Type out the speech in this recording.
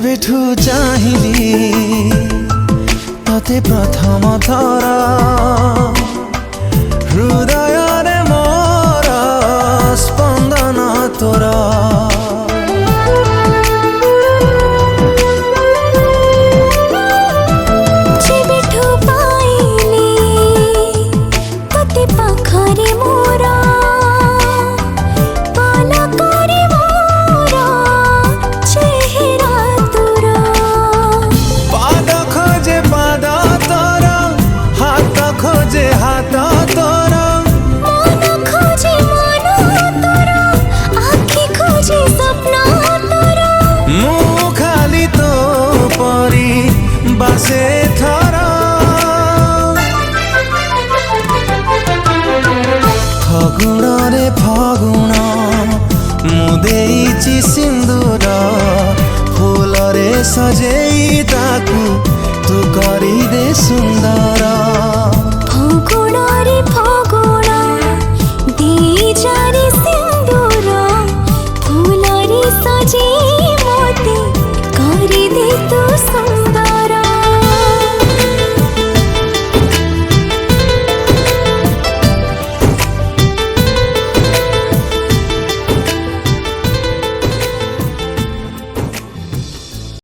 जेबेठू चाहिली तते प्रथम थर हृदय रे मोर स्पंदन तोरा बासे थारा फगुण रे फगुण मुदेइची सिंदूर फूल रे सजेई ताकू तू करी दे सुंदर।